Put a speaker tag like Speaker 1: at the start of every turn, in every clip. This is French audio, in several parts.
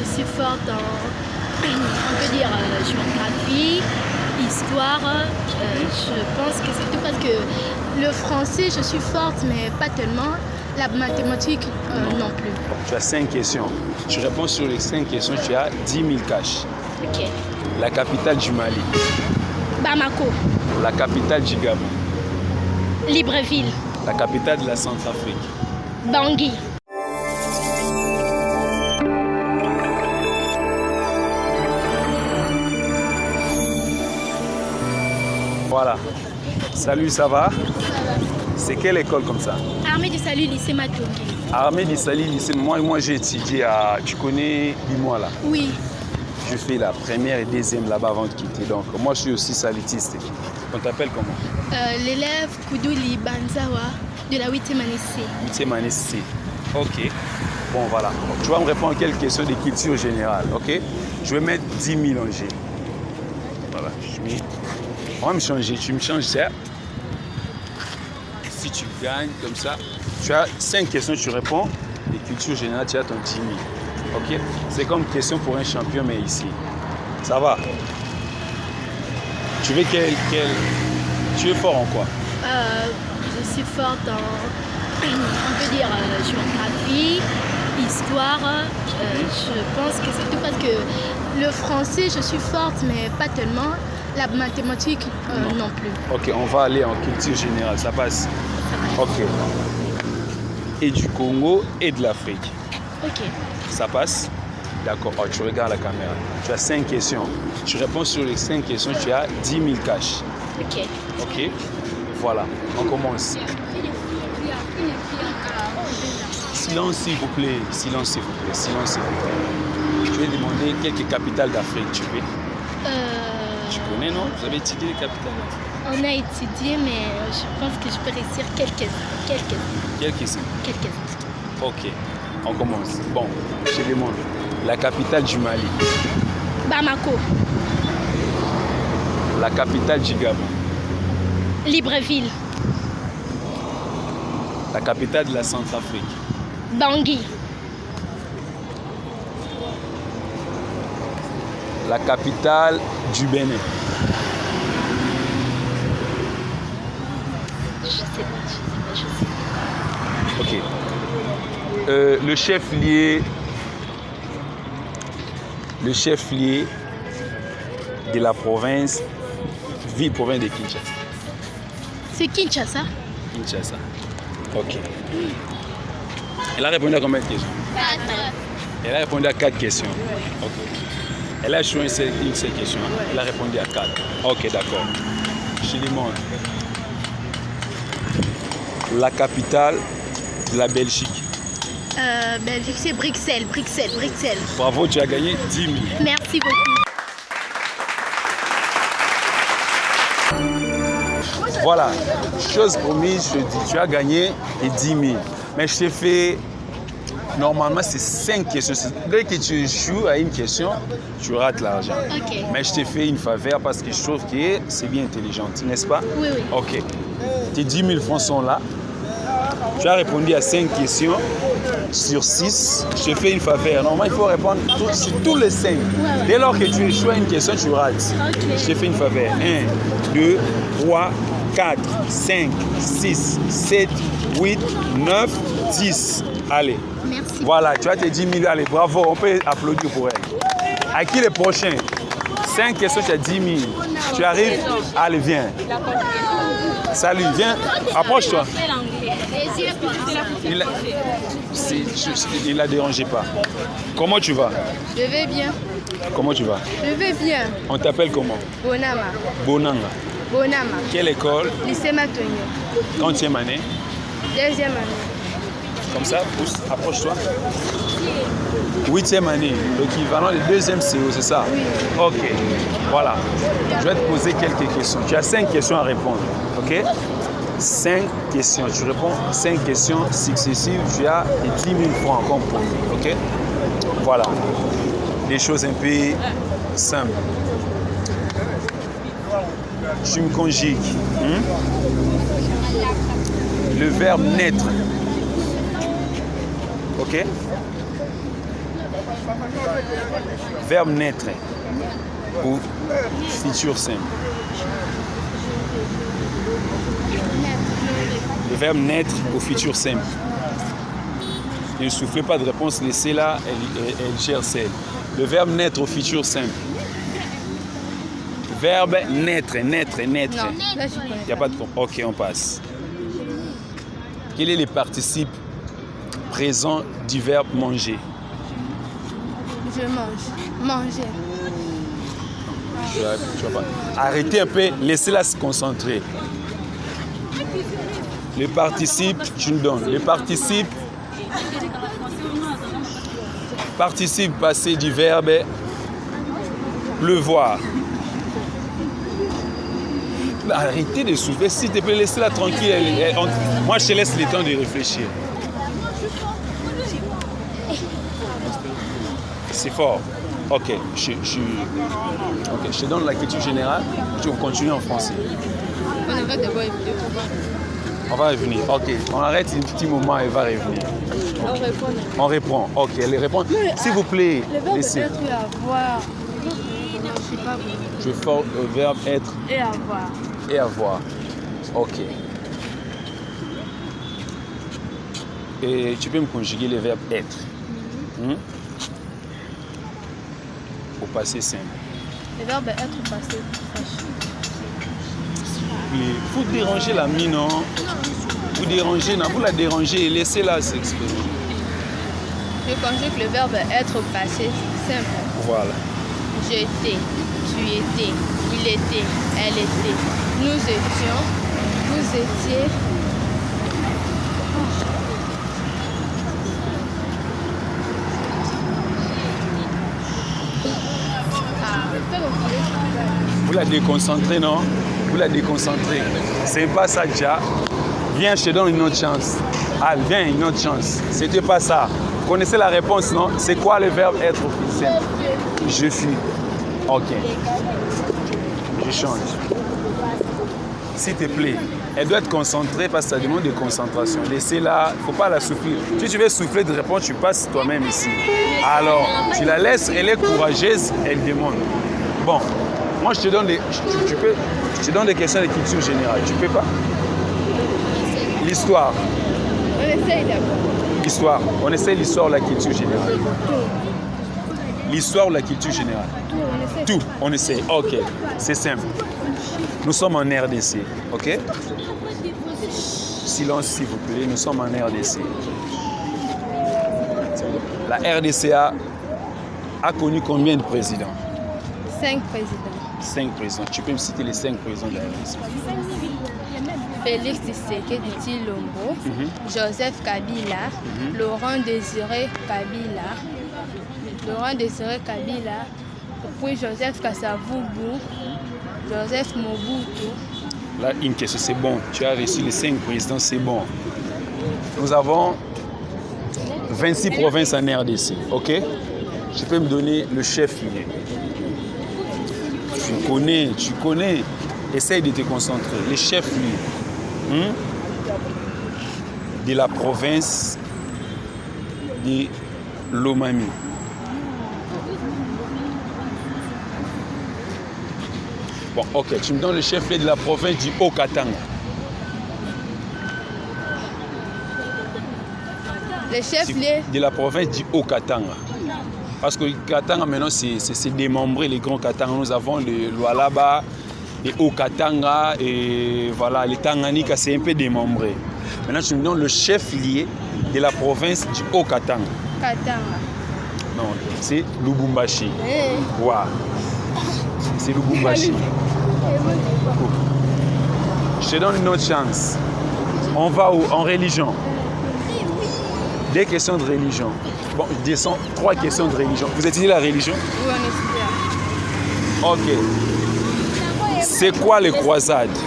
Speaker 1: je suis forte en, on peut dire, géographie, histoire. Je pense que c'est tout parce que le français, je suis forte, mais pas tellement. La mathématique, non plus.
Speaker 2: Tu as 5 questions. Tu réponds sur les 5 questions, tu as 10 000 cash.
Speaker 1: Ok.
Speaker 2: La capitale du Mali.
Speaker 1: Bamako.
Speaker 2: La capitale du Gabon.
Speaker 1: Libreville.
Speaker 2: La capitale de la Centrafrique.
Speaker 1: Bangui.
Speaker 2: Voilà. Salut, ça va? C'est quelle école comme ça?
Speaker 1: Armée du Salut, lycée Matongi.
Speaker 2: Armée du Salut, lycée. Moi j'ai étudié à... Tu connais Limois là?
Speaker 1: Oui.
Speaker 2: Je fais la première et deuxième là-bas avant de quitter. Donc moi je suis aussi salutiste. On t'appelle comment?
Speaker 1: L'élève Koudouli Banzawa de la 8e année C.
Speaker 2: 8e année C. Ok. Bon voilà. Tu vas me répondre quelques questions de culture générale. Ok? Je vais mettre 10 000 en G. Voilà. On va me changer. Tu me changes ça. Si tu gagnes comme ça, tu as 5 questions, tu réponds. Et culture générale, tu as ton 10 000. Ok? C'est comme question pour un champion, mais ici. Ça va? Tu veux Tu es fort en quoi?
Speaker 1: Je suis forte en, on peut dire, géographie, histoire. Je pense que c'est tout parce que le français, je suis forte, mais pas tellement. La mathématique, non plus.
Speaker 2: Ok, on va aller en culture générale, ça passe? Ok. Et du Congo et de l'Afrique.
Speaker 1: Ok.
Speaker 2: Ça passe? D'accord. Oh, tu regardes la caméra. Tu as 5 questions. Tu réponds sur les 5 questions, tu as 10 000 cash.
Speaker 1: Ok.
Speaker 2: Ok. Voilà. On commence. Silence s'il vous plaît. Silence s'il vous plaît. Silence s'il vous plaît. Je vais demander quelques capitales d'Afrique, tu veux? Tu connais, non? Vous avez étudié les capitales?
Speaker 1: On a étudié, mais je pense que je peux réussir quelques.
Speaker 2: Quelques-unes. Ok, on commence. Bon, je te demande. La capitale du Mali.
Speaker 1: Bamako.
Speaker 2: La capitale du Gabon.
Speaker 1: Libreville.
Speaker 2: La capitale de la Centrafrique.
Speaker 1: Bangui.
Speaker 2: La capitale du Bénin.
Speaker 1: Je sais pas.
Speaker 2: Ok. Le chef-lieu de la province, ville-province de Kinshasa.
Speaker 1: C'est Kinshasa.
Speaker 2: Kinshasa. Ok. Elle a répondu à combien de questions?
Speaker 1: 4.
Speaker 2: Elle a répondu à 4 questions. Ok. Elle a choisi une seule question. Elle a répondu à 4. Ok, d'accord. Je demande. La capitale de la Belgique.
Speaker 1: Belgique, c'est Bruxelles.
Speaker 2: Bravo, tu as gagné 10 000.
Speaker 1: Merci beaucoup.
Speaker 2: Voilà, chose promise, je te dis, tu as gagné les 10 000. Mais je t'ai fait, normalement c'est 5 questions. Dès que tu échoues à une question, tu rates l'argent.
Speaker 1: Ok.
Speaker 2: Mais je t'ai fait une faveur parce que je trouve que c'est bien intelligent, n'est-ce pas?
Speaker 1: Oui.
Speaker 2: Ok. Tes 10 000 francs sont là. Tu as répondu à 5 questions sur 6. Je te fais une faveur. Normalement, il faut répondre sur tous les 5. Dès lors que tu échoues à une question, tu rates.
Speaker 1: Ok.
Speaker 2: Je te fais une faveur. 1, 2, 3, 4, 5, 6, 7, 8, 9, 10. Allez.
Speaker 1: Merci.
Speaker 2: Voilà, tu as tes 10 000. Allez, bravo. On peut applaudir pour elle. À qui le prochain? 5 questions, tu as 10 000. Tu arrives? Allez, viens. Salut, viens. Approche-toi. Il la dérangeait pas. Comment tu vas?
Speaker 1: Je vais bien.
Speaker 2: Comment tu vas?
Speaker 1: Je vais bien.
Speaker 2: On t'appelle comment?
Speaker 1: Bonama.
Speaker 2: Bonanga. Quelle école?
Speaker 1: Lycée Matongi.
Speaker 2: Quantième année?
Speaker 1: 2e année.
Speaker 2: Comme ça, pousse, approche-toi. 8e année, l'équivalent de 2e CO, c'est ça?
Speaker 1: Oui.
Speaker 2: Ok, voilà. Je vais te poser quelques questions. Tu as 5 questions à répondre, ok? 5 questions. Tu réponds 5 questions successives. Tu as 10 000 francs en compte, ok? Voilà. Des choses un peu simples. Tu me conjugues. Le verbe naître. Ok? Verbe naître au futur simple. Le verbe naître au futur simple. Ne soufflez pas de réponse, laissez-la, elle gère celle. Le verbe naître au futur simple. Verbe naître.
Speaker 1: Non, là, je connais
Speaker 2: Il n'y a pas de... Ok, on passe. Quel est le participe présent du verbe manger?
Speaker 1: Je mange. Manger.
Speaker 2: Tu vas pas. Arrêtez un peu, laissez-la se concentrer. Le participe, tu me donnes. Le participe passé du verbe pleuvoir. Arrêtez de souffler, s'il te plaît, laissez-la tranquille. Moi, je te laisse le temps de réfléchir. C'est fort. Ok, je te donne la culture générale. Tu vas continuer en français.
Speaker 1: On arrête de voir une vidéo.
Speaker 2: On va revenir. Ok, on arrête un petit moment et va revenir.
Speaker 1: On répond.
Speaker 2: On répond. Ok, les réponses. S'il vous plaît,
Speaker 1: Le verbe
Speaker 2: laissez.
Speaker 1: être et avoir. Non, je sais pas.
Speaker 2: Je forme le verbe être
Speaker 1: Et avoir.
Speaker 2: et avoir. Ok. Et tu peux me conjuguer le verbe être. Au passé simple.
Speaker 1: Le verbe être passé.
Speaker 2: Il faut déranger la mine, non? Vous dérangez, non? Vous la dérangez, laissez-la s'exprimer.
Speaker 1: Je conjugue le verbe être passé simple.
Speaker 2: Voilà.
Speaker 1: J'étais, tu étais, il était, elle était, nous étions, vous étiez.
Speaker 2: Vous la déconcentrez, non? Vous la déconcentrez. C'est pas ça déjà. Viens, je te donne une autre chance. Ah, viens, une autre chance. C'était pas ça. Vous connaissez la réponse, non? C'est quoi le verbe être au plus simple? Je suis. Ok. Je change. S'il te plaît, elle doit être concentrée parce que ça demande de concentration. Laissez-la, il ne faut pas la souffler. Si tu veux souffler de répondre, tu passes toi-même ici. Alors, tu la laisses, elle est courageuse, elle demande. Bon, moi je te donne je te donne des questions de culture générale. Tu peux pas? L'histoire.
Speaker 1: On essaye d'abord.
Speaker 2: L'histoire. On essaie l'histoire ou la culture générale. L'histoire ou la culture générale? Tout, on essaie. Ok, c'est simple. Nous sommes en RDC, ok? Silence s'il vous plaît, nous sommes en RDC. La RDCA a connu combien de présidents?
Speaker 1: 5 présidents.
Speaker 2: 5 présidents. Tu peux me citer les 5 présidents de la RDC?
Speaker 1: Félix Tshisekedi Tshilombo, Joseph Kabila, Laurent Désiré Kabila, puis Joseph Kasavubu, Joseph Mobutu.
Speaker 2: Là, une question, c'est bon. Tu as reçu les 5 présidents, c'est bon. Nous avons 26 provinces en RDC, ok? Tu peux me donner le chef-lieu? Tu connais. Essaye de te concentrer. Le chef-lieu de la province de Lomami. Bon, ok, tu me donnes le chef-lieu de la province du Haut-Katanga.
Speaker 1: Le chef-lieu
Speaker 2: De la province du Haut-Katanga. Parce que le Katanga, maintenant, c'est démembré, les grands Katanga. Nous avons le Lualaba, le Haut-Katanga, et voilà, le Tanganyika, c'est un peu démembré. Maintenant, tu me donnes le chef-lieu de la province du Haut-Katanga.
Speaker 1: Katanga.
Speaker 2: Non, c'est Lubumbashi. Wow. C'est Lubumbashi. Je te donne une autre chance. On va où? En religion. Des questions de religion. Bon, je descends 3 questions de religion. Vous étudiez la religion?
Speaker 1: Oui, on est super.
Speaker 2: Ok. C'est quoi les croisades?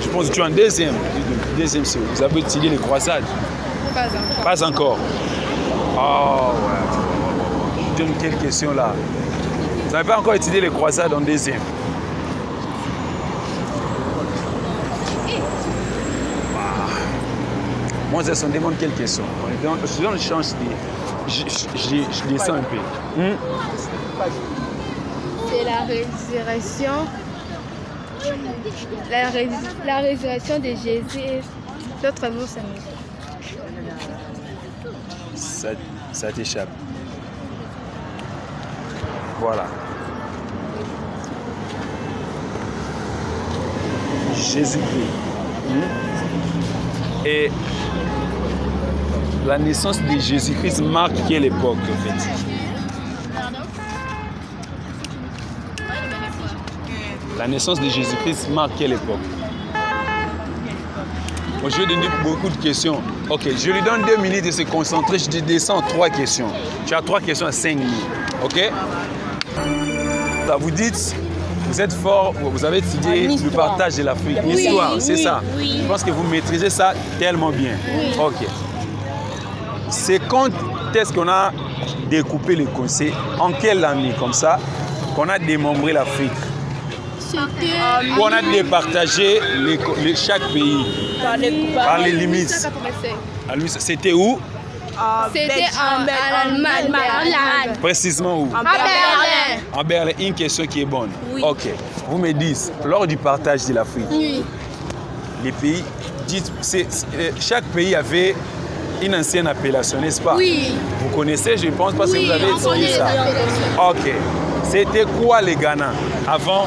Speaker 2: Je pense que tu es en deuxième. Deuxième, vous avez étudié les croisades?
Speaker 1: Pas encore.
Speaker 2: Pas encore. Oh, ouais. Je donne quelle question là? Vous n'avez pas encore étudié les croisades en deuxième? Moi, ça se demande quelle question. Je donne une chance. je descends un peu.
Speaker 1: C'est la résurrection. La résurrection de Jésus. L'autre mot, ça me...
Speaker 2: Ça t'échappe. Voilà. Jésus-Christ. Et la naissance de Jésus-Christ marque quelle époque en fait? La naissance de Jésus-Christ marque quelle époque? Moi, je vais donner beaucoup de questions. Ok, je lui donne 2 minutes de se concentrer. Je descends 3 questions. Tu as 3 questions à 5 minutes. Ok? Là, vous dites, vous êtes fort, vous avez étudié le partage de l'Afrique. L'histoire, c'est ça.
Speaker 3: Oui.
Speaker 2: Je pense que vous maîtrisez ça tellement bien. Oui. Ok. C'est quand est-ce qu'on a découpé les conseils? En quelle année comme ça qu'on a démembré l'Afrique? On a départagé chaque pays par les limites. C'était où?
Speaker 1: C'était en Allemagne.
Speaker 2: Précisément où?
Speaker 1: À Berlin.
Speaker 2: En Berlin. Une question qui est bonne.
Speaker 3: Oui.
Speaker 2: Ok. Vous me dites, lors du partage de l'Afrique,
Speaker 1: Oui.
Speaker 2: les pays, chaque pays avait une ancienne appellation, n'est-ce pas?
Speaker 1: Oui.
Speaker 2: Vous connaissez, je pense, parce que vous avez
Speaker 1: on
Speaker 2: étudié
Speaker 1: connaît
Speaker 2: ça.
Speaker 1: l'appellation.
Speaker 2: Ok. C'était quoi les Ghana avant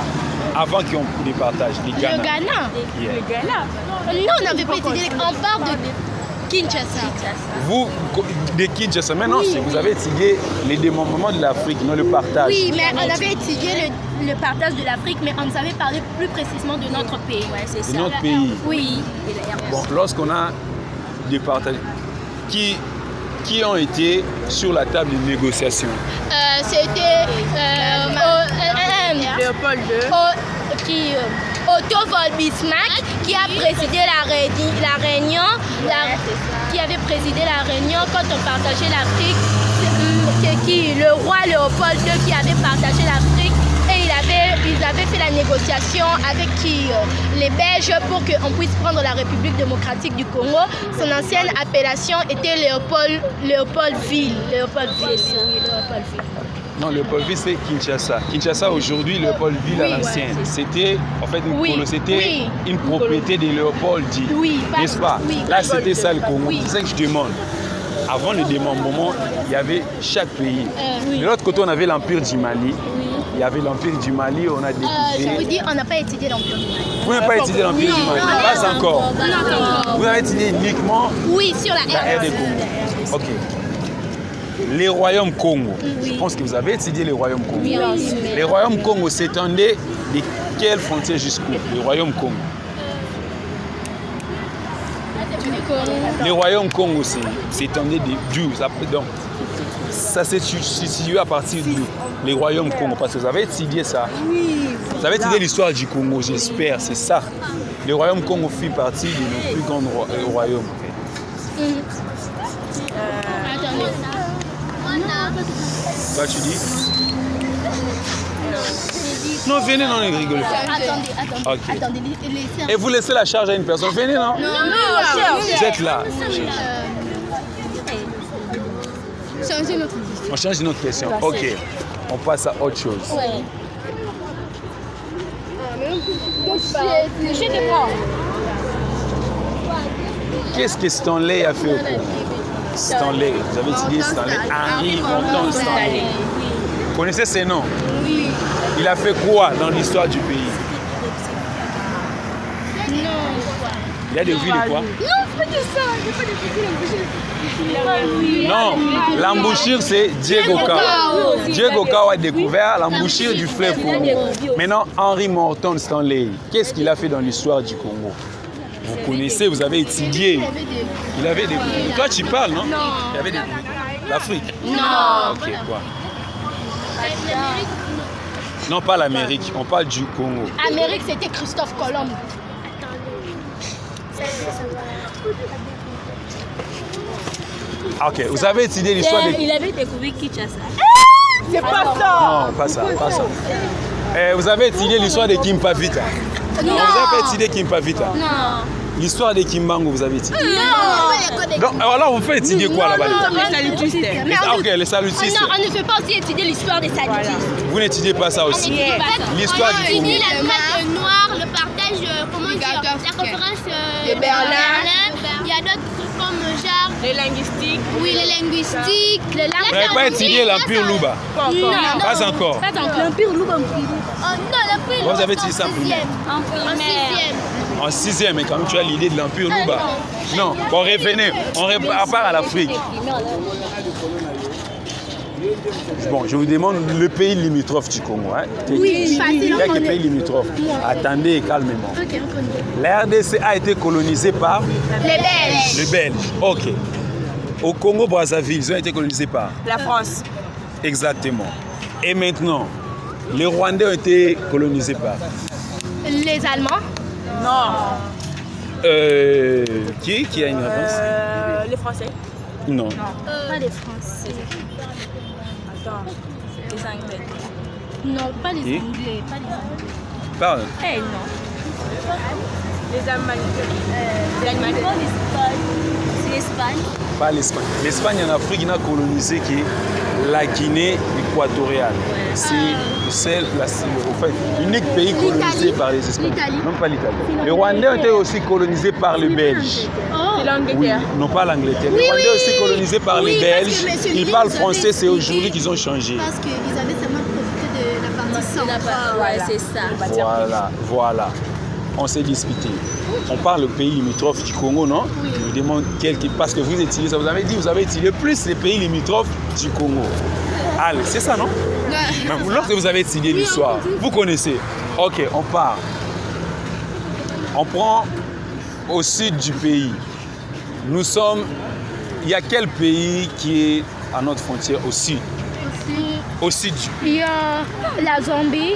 Speaker 2: qu'ils ont départage? Les Ghana.
Speaker 1: Le Ghana.
Speaker 2: Yeah.
Speaker 3: Le Ghana.
Speaker 1: Non, on n'avait pas étudié. On parle de Kinshasa.
Speaker 2: Vous, de Kinshasa, maintenant,
Speaker 1: Oui,
Speaker 2: vous avez étudié les démembrements de l'Afrique, non le partage.
Speaker 1: Oui, mais on avait étudié le partage de l'Afrique, mais on nous avait parlé plus précisément de notre pays.
Speaker 3: Ouais, c'est
Speaker 2: De
Speaker 3: ça.
Speaker 2: notre pays.
Speaker 1: Oui.
Speaker 3: Et la RDC.
Speaker 2: Bon, lorsqu'on a départagé, qui ont été sur la table de négociation?
Speaker 1: C'était
Speaker 3: Léopold II.
Speaker 1: Otto von Bismarck qui a présidé la réunion, qui avait présidé la réunion quand on partageait l'Afrique. Le roi Léopold II qui avait partagé l'Afrique et ils avaient fait la négociation avec les Belges pour qu'on puisse prendre la République démocratique du Congo. Son ancienne appellation était Léopoldville.
Speaker 2: Non, Léopoldville, c'est Kinshasa. Kinshasa, aujourd'hui, Léopoldville à l'ancienne. C'était, en fait, une propriété de Léopold dit.
Speaker 1: Oui,
Speaker 2: n'est-ce pas?
Speaker 1: Oui,
Speaker 2: là, c'était ça le Congo.
Speaker 1: Oui.
Speaker 2: C'est ça que je demande. Avant le démembrement, il y avait chaque pays. De l'autre côté, on avait l'Empire du Mali. Il y avait l'Empire du Mali, on a découpé.
Speaker 1: Je vous dis, on n'a pas étudié l'Empire du Mali.
Speaker 2: Vous n'avez pas étudié l'Empire du Mali? Pas encore.
Speaker 1: Non.
Speaker 2: Vous avez étudié uniquement
Speaker 1: Oui, sur la
Speaker 2: la RD Congo. Ok. Les royaumes Congo. Je pense que vous avez étudié les royaumes Congo.
Speaker 1: Oui.
Speaker 2: Les royaumes Congo s'étendaient de quelle frontière jusqu'où? Les royaumes Congo. Les royaumes Congo s'étendaient d'où? Donc, ça s'est situé à partir d'où? Les royaumes Congo. Parce que vous avez étudié ça.
Speaker 3: Oui.
Speaker 2: Vous avez étudié l'histoire du Congo, j'espère, c'est ça. Le royaume Congo fit partie de nos plus grands royaumes. En fait.
Speaker 1: Attendez.
Speaker 2: Toi, tu dis? Non, venez, non, ne rigolez pas.
Speaker 1: Attendez. Laissez
Speaker 2: Et vous laissez la charge à une personne. Venez, non? Vous êtes là.
Speaker 1: changer notre question.
Speaker 2: On change une autre question. Ok. On passe à autre chose.
Speaker 1: Ouais. Je te prends.
Speaker 2: Qu'est-ce que Stanley a fait au Congo? Stanley, vous avez étudié Stanley. Henri Morton Stanley. Vous connaissez ces noms?
Speaker 1: Oui.
Speaker 2: Il a fait quoi dans l'histoire du pays?
Speaker 1: Non.
Speaker 2: Il a des villes et quoi?
Speaker 1: Non, pas de ça.
Speaker 2: Non, l'embouchure c'est Diego Cao. Diego Cao a découvert l'embouchure du fleuve Congo. Maintenant, Henri Morton Stanley, qu'est-ce qu'il a fait dans l'histoire du Congo? Vous connaissez, vous avez étudié. Il avait des... Toi, tu parles, non?
Speaker 1: Non.
Speaker 2: Il y avait des... L'Afrique?
Speaker 1: Non.
Speaker 2: Ok, quoi? Non, pas l'Amérique, on parle du Congo.
Speaker 1: Amérique, c'était Christophe Colomb.
Speaker 2: Ok, vous avez étudié l'histoire de...
Speaker 3: Il avait découvert Kinshasa.
Speaker 1: C'est pas ça.
Speaker 2: Non, pas ça, pas ça. Vous avez étudié l'histoire de Kimpavita.
Speaker 1: Non.
Speaker 2: Vous avez étudié Kimpavita.
Speaker 1: Non.
Speaker 2: L'histoire des Kimbangu, vous avez étudié?
Speaker 1: Non.
Speaker 2: Donc, alors, vous faites étudier quoi là-bas?
Speaker 3: Les salutistes.
Speaker 2: Ok, les salutistes.
Speaker 1: Non, on ne fait pas aussi étudier l'histoire des salutistes.
Speaker 2: Vous n'étudiez pas ça aussi? L'histoire du Congo.
Speaker 1: étudie la traite noire, le partage, comment dire, la conférence de Berlin. Il y a d'autres trucs comme genre...
Speaker 3: Les linguistiques.
Speaker 1: Oui, les linguistiques, les langues.
Speaker 2: Vous n'avez pas étudié l'Empire Louba?
Speaker 1: Non.
Speaker 2: Pas encore.
Speaker 1: Pas encore. L'Empire Louba. Oh non, l'Empire Louba.
Speaker 2: Vous avez étudié ça en primaire?
Speaker 1: En sixième.
Speaker 2: En sixième, mais quand même tu as l'idée de l'Empire Louba. Non, bon, revenez, on repart à l'Afrique. Bon, je vous demande le pays limitrophe du Congo. Hein?
Speaker 1: Oui, facile.
Speaker 2: Quelques pays limitrophes. Attendez calmement.
Speaker 1: Ok, on connaît.
Speaker 2: La RDC a été colonisée par
Speaker 1: Les Belges.
Speaker 2: les Belges. Ok. Au Congo-Brazzaville, ils ont été colonisés par
Speaker 3: La France.
Speaker 2: exactement. Et maintenant, les Rwandais ont été colonisés par
Speaker 1: Les Allemands.
Speaker 3: Non.
Speaker 2: Qui a une réponse?
Speaker 3: Les Français.
Speaker 2: Non.
Speaker 1: Pas les Français.
Speaker 3: Attends. Les Anglais.
Speaker 1: Non, pas les
Speaker 2: Qui?
Speaker 1: Anglais. Pas les Anglais.
Speaker 2: Parle.
Speaker 3: Eh non. Les Allemands. L'Allemagne. C'est l'Espagne.
Speaker 2: Pas l'Espagne. L'Espagne en Afrique n'a colonisé que la Guinée équatoriale. C'est l'unique pays colonisé par les Espagnols.
Speaker 1: L'Italie.
Speaker 2: Non, pas l'Italie. Les Rwandais ont été aussi colonisés par les Belges.
Speaker 1: Oh.
Speaker 3: C'est
Speaker 2: Oui,
Speaker 3: l'Angleterre.
Speaker 2: non pas l'Angleterre.
Speaker 1: Oui,
Speaker 2: Les Rwandais
Speaker 1: oui.
Speaker 2: aussi colonisés par
Speaker 1: Oui,
Speaker 2: les
Speaker 1: parce que
Speaker 2: Belges.
Speaker 1: monsieur
Speaker 2: Ils
Speaker 1: Lily
Speaker 2: parlent
Speaker 1: nous avait
Speaker 2: français, c'est aujourd'hui
Speaker 1: expliqué.
Speaker 2: qu'ils ont changé.
Speaker 1: Parce qu'ils avaient seulement profité de la partie centrale.
Speaker 3: Ouais, c'est ça.
Speaker 2: Voilà. On s'est disputé. On parle le pays limitrophe du Congo, non? Je vous demande parce que vous étudiez ça. Vous avez dit vous avez étudié plus les pays limitrophes du Congo. Allez, c'est ça, non? Mais lorsque vous avez étudié l'histoire, vous connaissez. Ok, on part. On prend au sud du pays. Nous sommes. Il y a quel pays qui est à notre frontière au sud? Au sud du pays.
Speaker 1: Il y a la Zambie.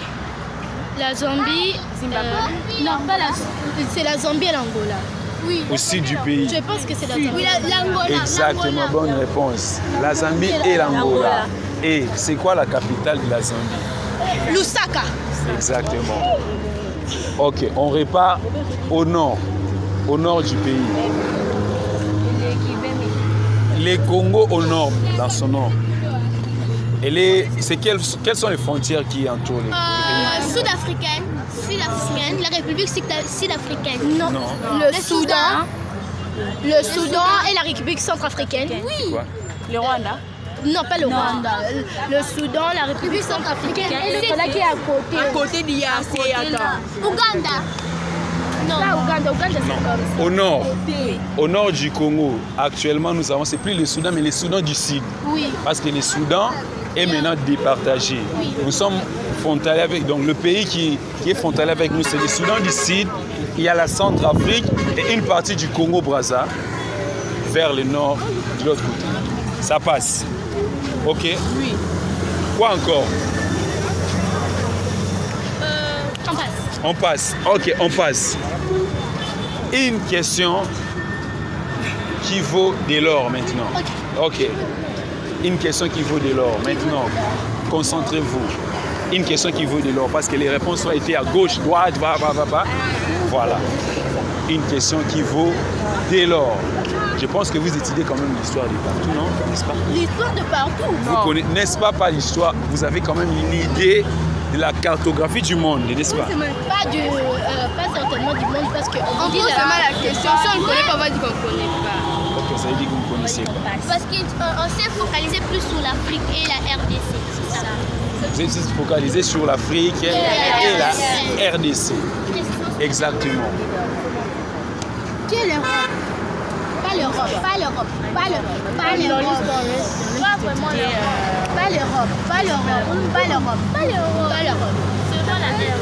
Speaker 1: La Zambie. Non, pas la. C'est la Zambie et l'Angola. Oui.
Speaker 2: Au sud du pays.
Speaker 1: Je pense que c'est la Zambie. Oui, l'Angola.
Speaker 2: Exactement, bonne réponse. La Zambie et l'Angola. Et c'est quoi la capitale de la Zambie?
Speaker 1: Lusaka.
Speaker 2: Exactement. Ok, on repart au nord du pays. Les Congo au nord, dans son nord. Quelles sont les frontières qui entourent les pays?
Speaker 1: Sud-africaine. La République sud-africaine. Non.
Speaker 2: Non.
Speaker 1: Le Soudan. Le Soudan et la République centrafricaine. Oui.
Speaker 2: Quoi?
Speaker 3: Le Rwanda.
Speaker 1: Non, pas le Rwanda. Le Soudan, la République centrafricaine et le Rwanda qui est à côté.
Speaker 3: À côté d'il y a c'est attends.
Speaker 1: Ouganda. Non. Là, Ouganda, c'est comme ça.
Speaker 2: Au nord du Congo, actuellement, nous avons, c'est plus le Soudan, mais le Soudan du Sud.
Speaker 1: Oui.
Speaker 2: Parce que le Soudan est maintenant départagé. Nous sommes frontaliers avec, donc le pays qui est frontalier avec nous, c'est le Soudan du Sud. Il y a la Centrafrique et une partie du Congo-Brazza vers le nord de l'autre côté. Ça passe. Ok?
Speaker 3: Oui.
Speaker 2: Quoi encore?
Speaker 1: On passe.
Speaker 2: On passe. Ok, on passe. Une question qui vaut de l'or maintenant. Ok. Une question qui vaut de l'or. Maintenant, concentrez-vous. Une question qui vaut de l'or parce que les réponses ont été à gauche, droite, Voilà. Une question qui vaut de l'or. Je pense que vous étudiez quand même l'histoire de partout, non? N'est-ce pas?
Speaker 1: L'histoire de partout.
Speaker 2: Vous connaissez, n'est-ce pas l'histoire? Vous avez quand même une idée de la cartographie du monde, n'est-ce pas?
Speaker 1: Pas certainement du monde parce qu'on
Speaker 3: On pose seulement la question. Si on ne connaît pas, on va dire qu'on ne connaît pas.
Speaker 2: Ok, ça veut dire que vous ne connaissez pas.
Speaker 1: Parce qu'on s'est focalisé plus sur l'Afrique et la RDC, c'est ça.
Speaker 2: Vous êtes focalisé sur l'Afrique et la RDC. Exactement.
Speaker 1: Qui est l'Europe? Pas l'Europe. Pas l'Europe. Pas l'Europe. Pas l'Europe. Pas vraiment l'Europe. Pas l'Europe. Pas l'Europe. Pas l'Europe. Pas l'Europe. Pas l'Europe. C'est pas la terre.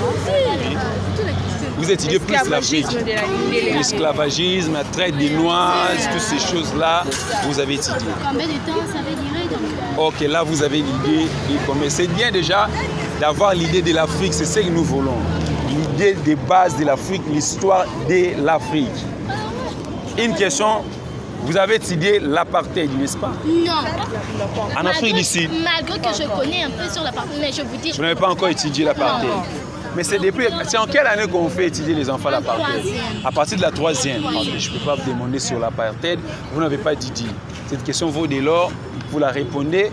Speaker 2: Vous étudiez plus l'Afrique. L'esclavagisme, la traite des Noirs, toutes ces choses-là, vous avez étudié.
Speaker 1: Combien de temps ça veut durer donc?
Speaker 2: Ok, là vous avez l'idée. Mais c'est bien déjà d'avoir l'idée de l'Afrique, c'est ce que nous voulons. L'idée des bases de l'Afrique, l'histoire de l'Afrique. Une question, vous avez étudié l'apartheid, n'est-ce pas?
Speaker 1: Non.
Speaker 2: En Afrique du Sud.
Speaker 1: Malgré que je connais un peu sur l'apartheid, mais je vous dis...
Speaker 2: Vous n'avez pas encore étudié l'apartheid. Mais c'est depuis. C'est en quelle année qu'on fait étudier les enfants l'apartheid?
Speaker 1: troisième.
Speaker 2: À partir de la troisième. Ok, je ne peux pas vous demander sur l'apartheid. Vous n'avez pas dit. Cette question vaut dès lors. Vous la répondez.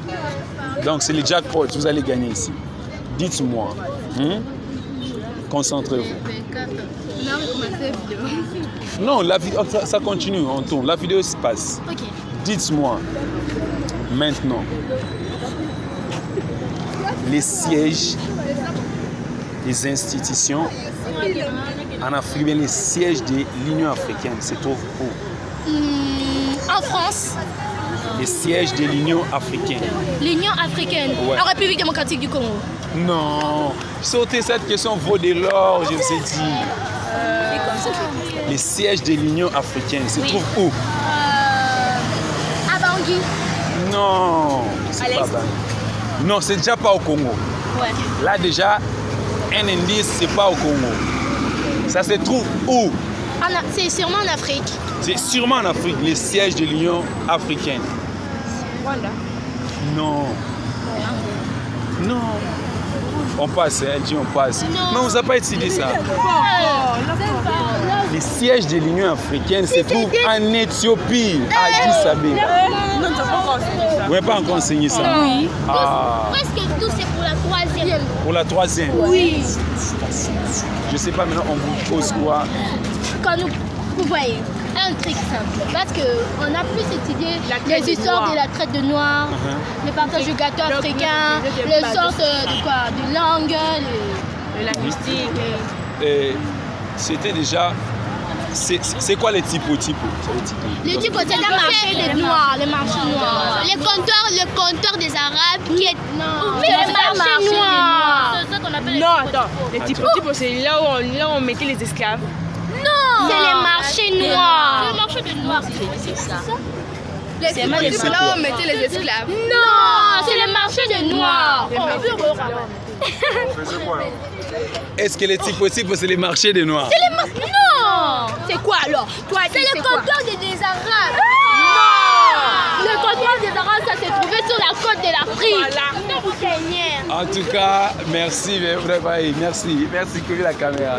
Speaker 2: Donc c'est le jackpot. Vous allez gagner ici. Dites-moi. Concentrez-vous. Non, la vidéo, ça continue. On tourne. La vidéo se passe.
Speaker 1: Ok.
Speaker 2: Dites-moi maintenant les sièges des institutions en Afrique, bien les sièges de l'Union africaine se trouvent où?
Speaker 1: En France,
Speaker 2: Les sièges de l'Union africaine.
Speaker 1: l'Union africaine,
Speaker 2: Ouais.
Speaker 1: en République démocratique du Congo.
Speaker 2: Non, sauter cette question vaut de l'or, je vous ai dit. Les sièges de l'Union africaine se trouvent où?
Speaker 1: À Bangui.
Speaker 2: Non, c'est pas Bangui. Non, c'est déjà pas au Congo.
Speaker 1: Ouais.
Speaker 2: Là déjà, un indice, c'est pas au Congo. Ça se trouve où?
Speaker 1: C'est sûrement en Afrique.
Speaker 2: C'est sûrement en Afrique, les sièges de l'Union africaine.
Speaker 3: Rwanda.
Speaker 2: Non. Non. On passe, elle dit on passe.
Speaker 1: Non.
Speaker 2: Mais on vous a pas étudié ça. Les sièges de l'Union africaine se trouvent en Éthiopie, à Addis Abeba.
Speaker 3: Non, tu n'as pas encore enseigné ça.
Speaker 2: Vous n'avez pas encore enseigné ça?
Speaker 3: Oui.
Speaker 2: Ah,
Speaker 1: Presque tout, c'est pour la troisième.
Speaker 2: pour la troisième.
Speaker 1: Oui.
Speaker 2: Je sais pas maintenant, on vous pose quoi?
Speaker 1: Quand vous voyez, un truc simple. Parce qu'on a plus étudié
Speaker 3: La traite
Speaker 1: les
Speaker 3: de
Speaker 1: histoires
Speaker 3: noirs.
Speaker 1: de la traite de noirs, le partage du gâteau africain, les sortes de quoi, de langues,
Speaker 3: Le linguistique.
Speaker 2: Et c'était déjà. C'est quoi les typos?
Speaker 1: les types c'est le marché des noirs, le marché noir. Le compteur des Arabes qui est. Non,
Speaker 3: Mais
Speaker 1: c'est le marché noir.
Speaker 3: C'est ça qu'on appelle non, attends. Les typos, c'est là où on mettait les esclaves.
Speaker 1: Non, c'est les marchés noirs.
Speaker 3: Le marché des noirs, c'est ça.
Speaker 1: C'est
Speaker 3: C'est là où on mettait les esclaves.
Speaker 1: Non, c'est le marché des noirs.
Speaker 2: Est-ce que les typos, c'est les marchés des noirs?
Speaker 1: Non. C'est quoi alors? C'est le compteur des Arabes. Non. Le compteur des Arabes, ça s'est trouvé sur la côte de l'Afrique.
Speaker 3: Voilà.
Speaker 2: En tout cas, merci, merci, que vu la caméra.